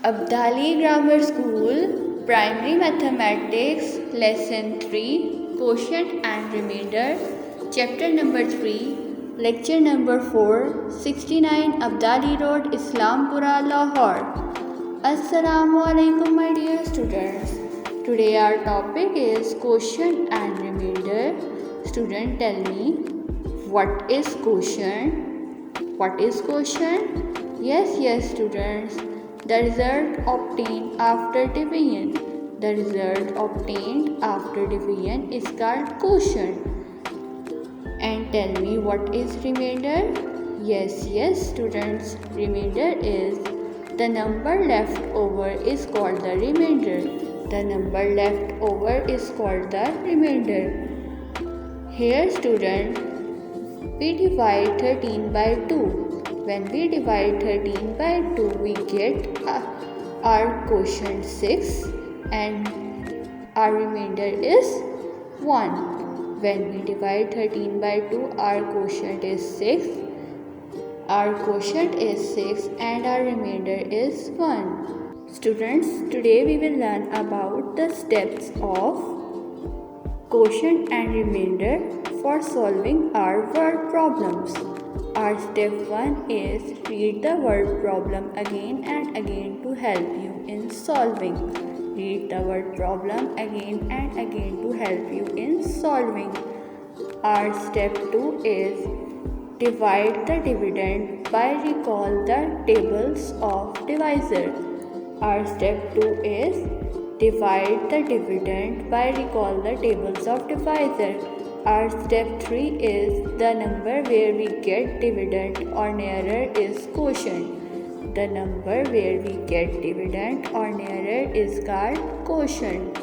Abdali Grammar School, Primary Mathematics, Lesson 3, Quotient and Remainder, Chapter number 3, Lecture number 4, 69 Abdali Road, Islampura, Lahore. Assalamu alaikum, my dear students. Today our topic is quotient and remainder. Student, tell me, what is quotient? What is quotient? Yes, students. The result obtained after division. The result obtained after division is called quotient. And tell me, what is remainder? Yes, students. Remainder is the number left over is called the remainder. The number left over is called the remainder. Here, student, we divide 13 by 2. When we divide 13 by 2, we get our quotient 6 and our remainder is 1. When we divide 13 by 2, our quotient is 6. Our quotient is 6 and our remainder is 1. Students, today we will learn about the steps of quotient and remainder for solving our word problems. Our step 1 is read the word problem again and again to help you in solving. Read the word problem again and again to help you in solving. Our step 2 is divide the dividend by recall the tables of divisor. Our step 2 is divide the dividend by recall the tables of divisor. Our step 3 is the number where we get dividend or nearer is quotient. The number where we get dividend or nearer is called quotient.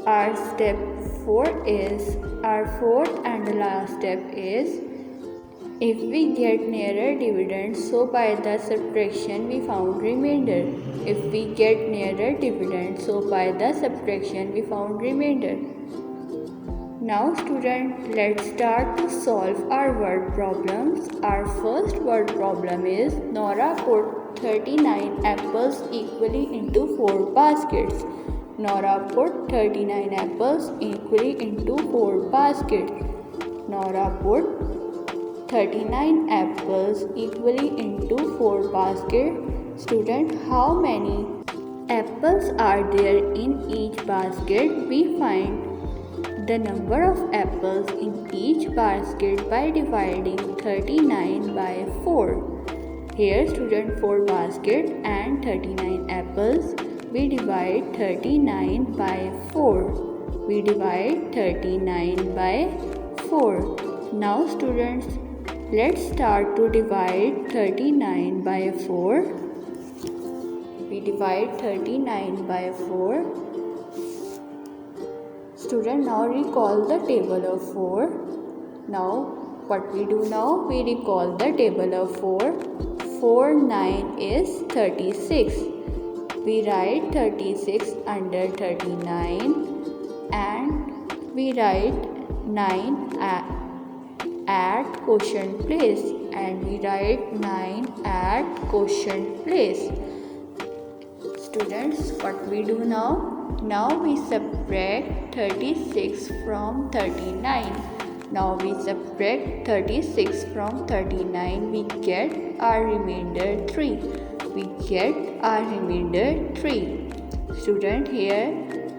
Our step 4 is, our fourth and the last step is, if we get nearer dividend, so by the subtraction we found remainder. If we get nearer dividend, so by the subtraction we found remainder. Now student, let's start to solve our word problems. Our first word problem is Nora put 39 apples equally into 4 baskets. Nora put 39 apples equally into 4 baskets. Nora put 39 apples equally into 4 baskets. Student, how many apples are there in each basket? We find the number of apples in each basket by dividing 39 by 4. Here, student, 4 baskets and 39 apples. We divide 39 by 4. We divide 39 by 4. Now, students, let's start to divide 39 by 4. We divide 39 by 4. Student, now recall the table of 4. Now, what we do now? We recall the table of 4. 4, 9 is 36. We write 36 under 39 and we write 9 at quotient place and we write 9 at quotient place. Students, what we do now? Now we subtract 36 from 39. Now we subtract 36 from 39. We get our remainder 3. We get our remainder 3. Student, here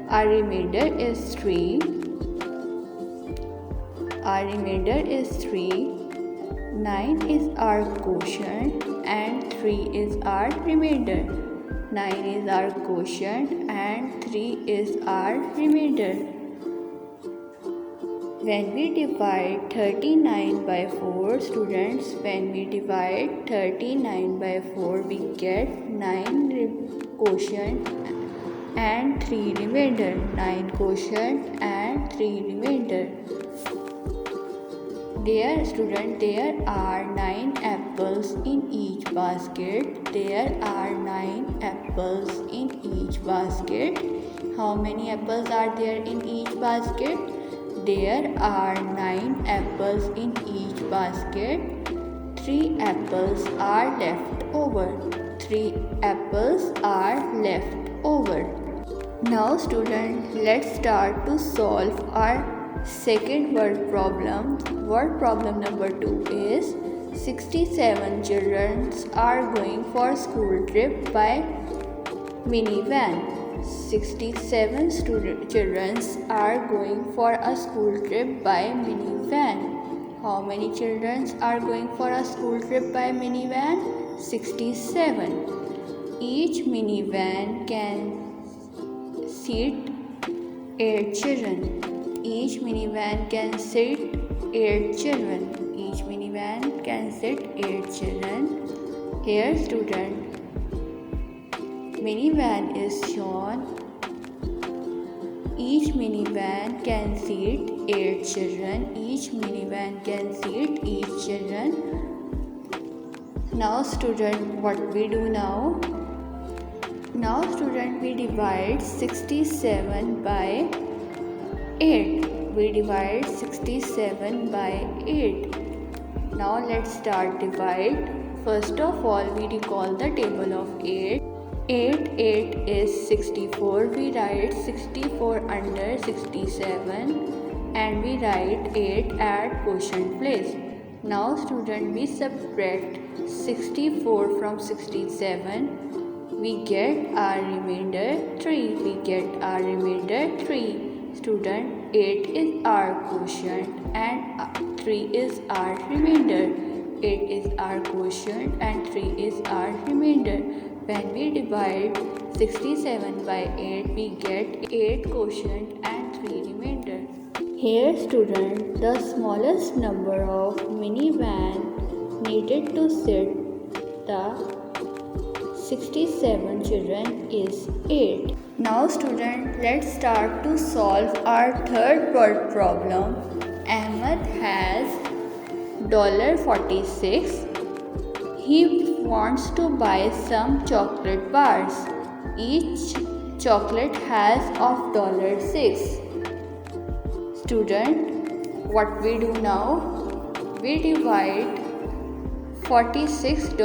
our remainder is 3. Our remainder is 3. 9 is our quotient and 3 is our remainder. 9 is our quotient and 3 is our remainder. When we divide 39 by 4, students, when we divide 39 by 4, we get 9 quotient and 3 remainder. 9 quotient and 3 remainder. Dear student, there are 9 apples in each basket. There are 9 apples in each basket. How many apples are there in each basket? There are 9 apples in each basket. 3 apples are left over. 3 apples are Now student, let's start to solve our second word problem. Word problem number 2 is 67 children are going for school trip by minivan. 67 children are going for a school trip by minivan. How many children are going for a school trip by minivan? 67. Each minivan can seat 8 children. Each minivan can seat 8 children. Each minivan can seat 8 children. Here student, minivan is shown. Each minivan can seat 8 children. Each minivan can seat 8 children. Now student, what we do now? Now student, we divide 67 by 8. We divide 67 by 8. Now let's start divide. First of all, we recall the table of 8. 8 is 64. We write 64 under 67 and we write 8 at quotient place. Now student, we subtract 64 from 67. We get our remainder 3. We get our remainder 3. Student, 8 is our quotient and 3 is our remainder. 8 is our quotient and 3 is our remainder. When we divide 67 by 8, we get 8 quotient and 3 remainder. Here student, the smallest number of minivan needed to sit the 67 children is 8. Now student, let's start to solve our third word problem. Ahmed has $46. He wants to buy some chocolate bars. Each chocolate has of $6. Student, what we do now? We divide $46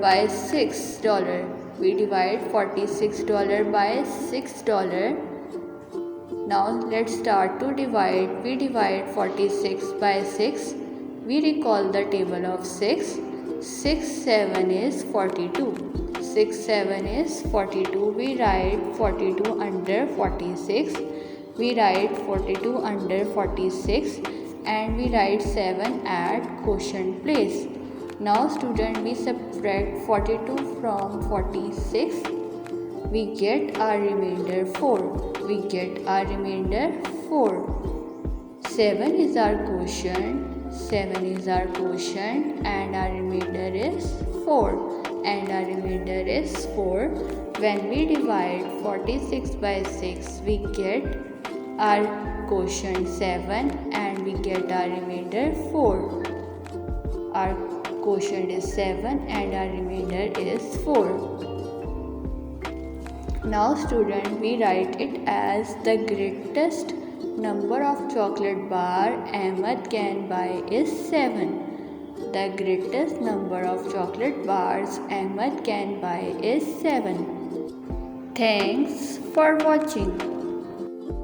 by $6. We divide $46 by $6. Now let's start to divide. We divide 46 by 6. We recall the table of 6. 6 7 is 42. 6 7 is 42. We write 42 under 46. We write 42 under 46 and we write 7 at quotient place. Now student, we subtract 42 from 46. We get our remainder 4. We get our remainder 4. 7 is our quotient. 7 is our quotient and our remainder is 4. And our remainder is 4. When we divide 46 by 6, we get our quotient 7 and we get our remainder 4. Our quotient is 7 and our remainder is 4. Now student, we write it as the greatest number of chocolate bar Ahmed can buy is 7. The greatest number of chocolate bars Ahmed can buy is 7. Thanks for watching.